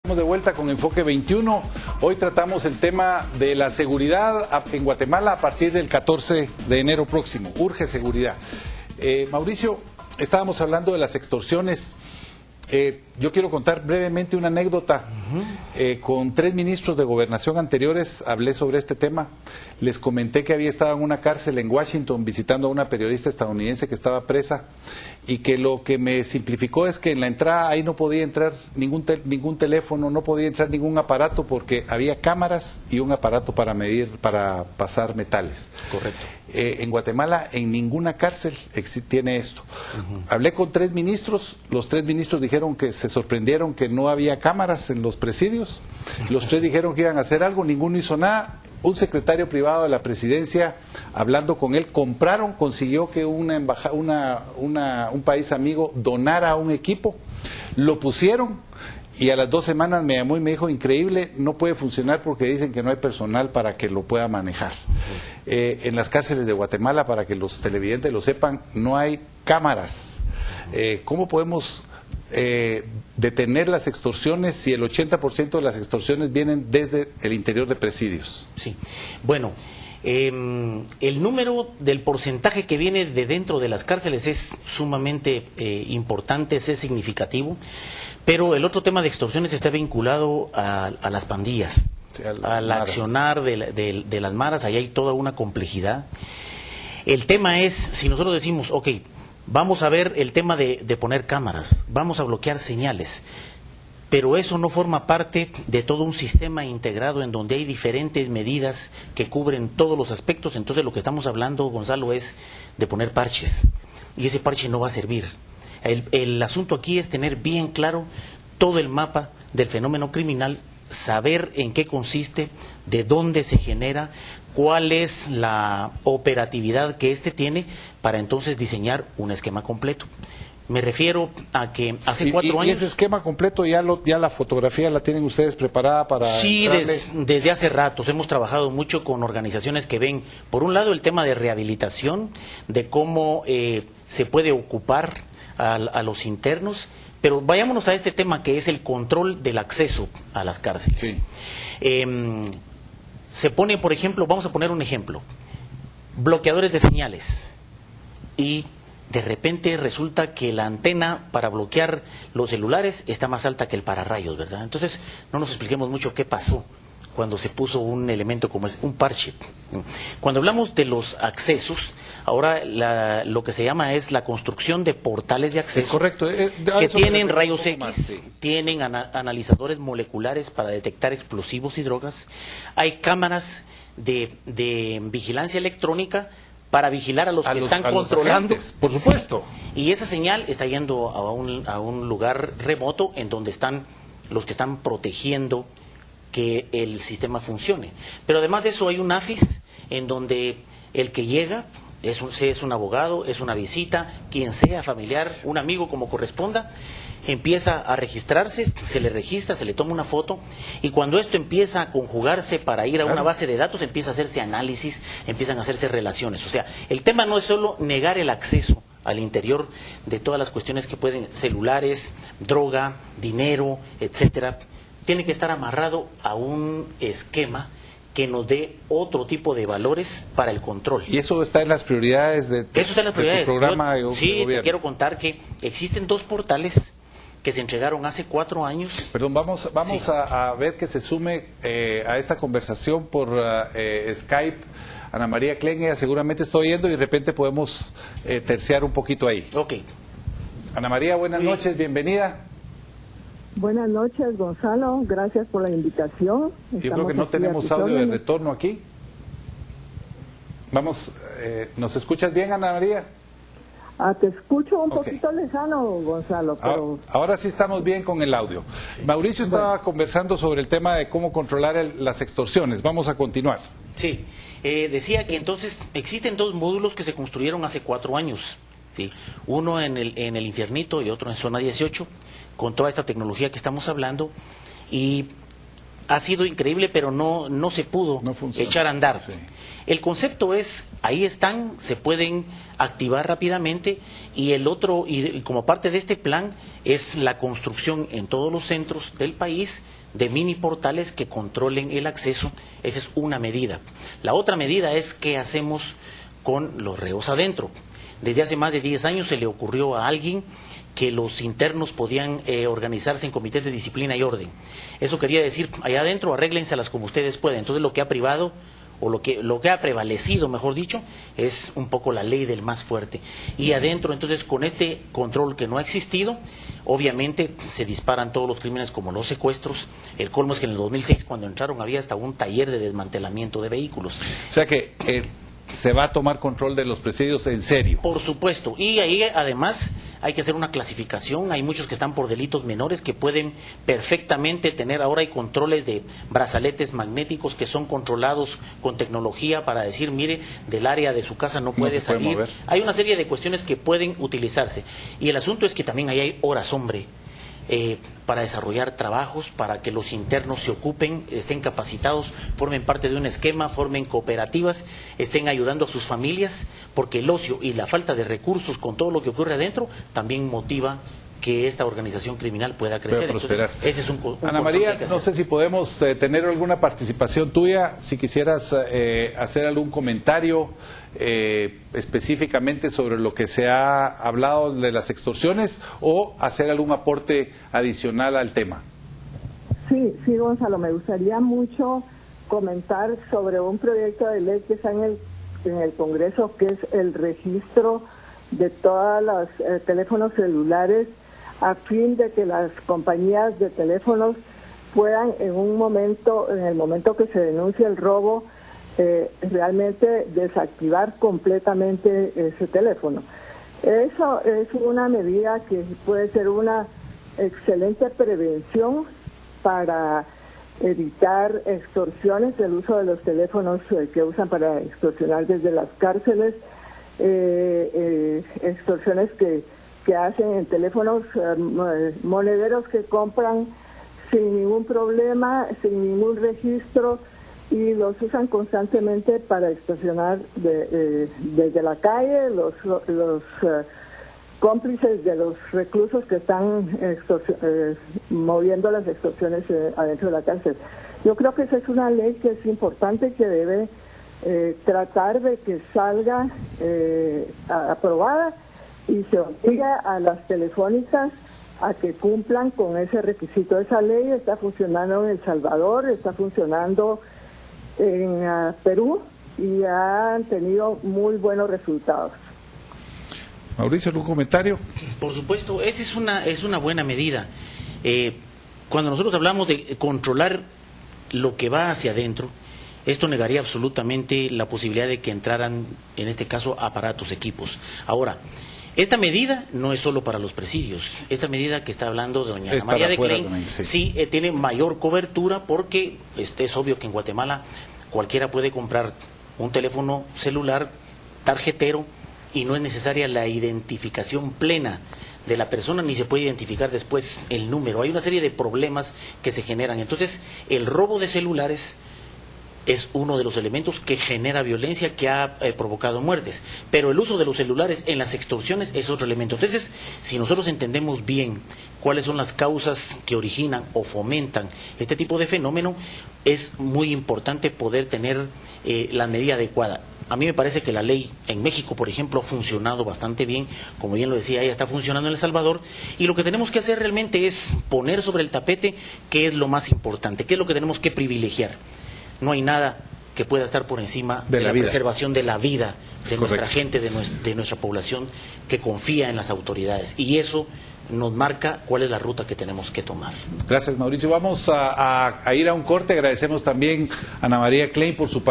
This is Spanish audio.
Estamos de vuelta con Enfoque 21. Hoy tratamos el tema de la seguridad en Guatemala a partir del 14 de enero próximo. Urge seguridad. Mauricio, estábamos hablando de las extorsiones. Yo quiero contar brevemente una anécdota. Con 3 ministros de gobernación anteriores hablé sobre este tema. Les comenté que había estado en una cárcel en Washington visitando a una periodista estadounidense que estaba presa y que lo que me simplificó es que en la entrada ahí no podía entrar ningún teléfono, no podía entrar ningún aparato porque había cámaras y un aparato para medir, para pasar metales. Correcto. En Guatemala en ninguna cárcel tiene esto. Hablé con 3 ministros, los 3 ministros dijeron que se sorprendieron que no había cámaras en los presidios, los 3 dijeron que iban a hacer algo, ninguno hizo nada. Un secretario privado de la presidencia, hablando con él, consiguió que un país amigo donara un equipo, lo pusieron y a las 2 semanas me llamó y me dijo, increíble, no puede funcionar porque dicen que no hay personal para que lo pueda manejar. En las cárceles de Guatemala, para que los televidentes lo sepan, no hay cámaras. ¿Cómo podemos detener las extorsiones si el 80% de las extorsiones vienen desde el interior de presidios? Sí, bueno, el número del porcentaje que viene de dentro de las cárceles es sumamente importante, es significativo, pero el otro tema de extorsiones está vinculado a las pandillas, sí, al accionar de las maras. Ahí hay toda una complejidad. El tema es, si nosotros decimos, ok, vamos a ver el tema de poner cámaras, vamos a bloquear señales, pero eso no forma parte de todo un sistema integrado en donde hay diferentes medidas que cubren todos los aspectos. Entonces lo que estamos hablando, Gonzalo, es de poner parches, y ese parche no va a servir. El asunto aquí es tener bien claro todo el mapa del fenómeno criminal, saber en qué consiste, de dónde se genera, cuál es la operatividad que éste tiene, para entonces diseñar un esquema completo. Me refiero a que hace 4 años... ¿Y ese esquema completo ya la fotografía la tienen ustedes preparada para...? Sí, desde hace ratos hemos trabajado mucho con organizaciones que ven, por un lado, el tema de rehabilitación, de cómo se puede ocupar a los internos, pero vayámonos a este tema que es el control del acceso a las cárceles. Sí. Se pone, por ejemplo, vamos a poner un ejemplo, bloqueadores de señales, y de repente resulta que la antena para bloquear los celulares está más alta que el pararrayos, ¿verdad? Entonces no nos expliquemos mucho qué pasó cuando se puso un elemento como es un parche. Cuando hablamos de los accesos, ahora lo que se llama es la construcción de portales de acceso. Es correcto. Que tienen rayos X, sí, tienen analizadores moleculares para detectar explosivos y drogas. Hay cámaras de vigilancia electrónica para vigilar a los que están controlando. Agentes, por supuesto. Sí. Y esa señal está yendo a un lugar remoto en donde están los que están protegiendo que el sistema funcione. Pero además de eso hay un AFIS en donde el que llega es un abogado, es una visita, quien sea, familiar, un amigo, como corresponda, empieza a registrarse, se le registra, se le toma una foto, y cuando esto empieza a conjugarse para ir a una base de datos, empieza a hacerse análisis, empiezan a hacerse relaciones. O sea, el tema no es solo negar el acceso al interior de todas las cuestiones que pueden, celulares, droga, dinero, etcétera. Tiene que estar amarrado a un esquema que nos dé otro tipo de valores para el control. ¿Y eso está en las prioridades de tu programa de sí, gobierno? Te quiero contar que existen 2 portales que se entregaron hace 4 años. Perdón, vamos sí. a ver que se sume a esta conversación por Skype Ana María Klen. Ella seguramente está oyendo y de repente podemos terciar un poquito ahí. Ok. Ana María, buenas noches, bienvenida. Buenas noches, Gonzalo, gracias por la invitación. Yo creo que no tenemos audio de retorno aquí. Vamos, ¿nos escuchas bien, Ana María? Te escucho un poquito lejano, Gonzalo. Pero... Ahora sí estamos bien con el audio. Mauricio estaba conversando sobre el tema de cómo controlar las extorsiones. Vamos a continuar. Sí, decía que entonces existen 2 módulos que se construyeron hace 4 años. ¿Sí? Uno en el Infiernito y otro en Zona 18, con toda esta tecnología que estamos hablando, y ha sido increíble, pero no se pudo echar a andar. Sí. El concepto es, ahí están, se pueden activar rápidamente, y el otro, y como parte de este plan, es la construcción en todos los centros del país de mini portales que controlen el acceso. Esa es una medida. La otra medida es qué hacemos con los reos adentro. Desde hace más de 10 años se le ocurrió a alguien que los internos podían organizarse en comités de disciplina y orden. Eso quería decir, allá adentro arréglenselas como ustedes pueden. Entonces lo que ha privado, o lo que ha prevalecido, mejor dicho, es un poco la ley del más fuerte. Y adentro, entonces, con este control que no ha existido, obviamente se disparan todos los crímenes como los secuestros. El colmo es que en el 2006, cuando entraron, había hasta un taller de desmantelamiento de vehículos. O sea que se va a tomar control de los presidios en serio. Por supuesto. Y ahí, además, hay que hacer una clasificación. Hay muchos que están por delitos menores que pueden perfectamente tener. Ahora hay controles de brazaletes magnéticos que son controlados con tecnología para decir, mire, del área de su casa no puede salir. Hay una serie de cuestiones que pueden utilizarse. Y el asunto es que también ahí hay horas hombre para desarrollar trabajos, para que los internos se ocupen, estén capacitados, formen parte de un esquema, formen cooperativas, estén ayudando a sus familias, porque el ocio y la falta de recursos con todo lo que ocurre adentro también motiva que esta organización criminal pueda crecer. Entonces, ese es un Ana María, no sé si podemos tener alguna participación tuya, si quisieras hacer algún comentario específicamente sobre lo que se ha hablado de las extorsiones, o hacer algún aporte adicional al tema. Sí, Gonzalo, me gustaría mucho comentar sobre un proyecto de ley que está en el Congreso, que es el registro de todos los teléfonos celulares, a fin de que las compañías de teléfonos puedan en el momento que se denuncie el robo, realmente desactivar completamente ese teléfono. Eso es una medida que puede ser una excelente prevención para evitar extorsiones, el uso de los teléfonos que usan para extorsionar desde las cárceles, extorsiones que hacen en teléfonos monederos que compran sin ningún problema, sin ningún registro, y los usan constantemente para extorsionar desde la calle. Los cómplices de los reclusos que están moviendo las extorsiones adentro de la cárcel. Yo creo que esa es una ley que es importante, que debe tratar de que salga aprobada y se obliga a las telefónicas a que cumplan con ese requisito. Esa ley está funcionando en El Salvador, está funcionando en Perú, y han tenido muy buenos resultados. Mauricio, ¿algún comentario? Por supuesto, esa es una buena medida. Cuando nosotros hablamos de controlar lo que va hacia adentro, esto negaría absolutamente la posibilidad de que entraran, en este caso, aparatos, equipos. Ahora, esta medida no es solo para los presidios. Esta medida que está hablando doña Ana María de Klein sí tiene mayor cobertura, porque es obvio que en Guatemala cualquiera puede comprar un teléfono celular tarjetero y no es necesaria la identificación plena de la persona, ni se puede identificar después el número. Hay una serie de problemas que se generan. Entonces, el robo de celulares es uno de los elementos que genera violencia, que ha provocado muertes. Pero el uso de los celulares en las extorsiones es otro elemento. Entonces, si nosotros entendemos bien cuáles son las causas que originan o fomentan este tipo de fenómeno, es muy importante poder tener la medida adecuada. A mí me parece que la ley en México, por ejemplo, ha funcionado bastante bien. Como bien lo decía ella, está funcionando en El Salvador. Y lo que tenemos que hacer realmente es poner sobre el tapete qué es lo más importante, qué es lo que tenemos que privilegiar. No hay nada que pueda estar por encima de la preservación de la vida de nuestra gente, de nuestra población, que confía en las autoridades. Y eso nos marca cuál es la ruta que tenemos que tomar. Gracias, Mauricio. Vamos a ir a un corte. Agradecemos también a Ana María Klein por su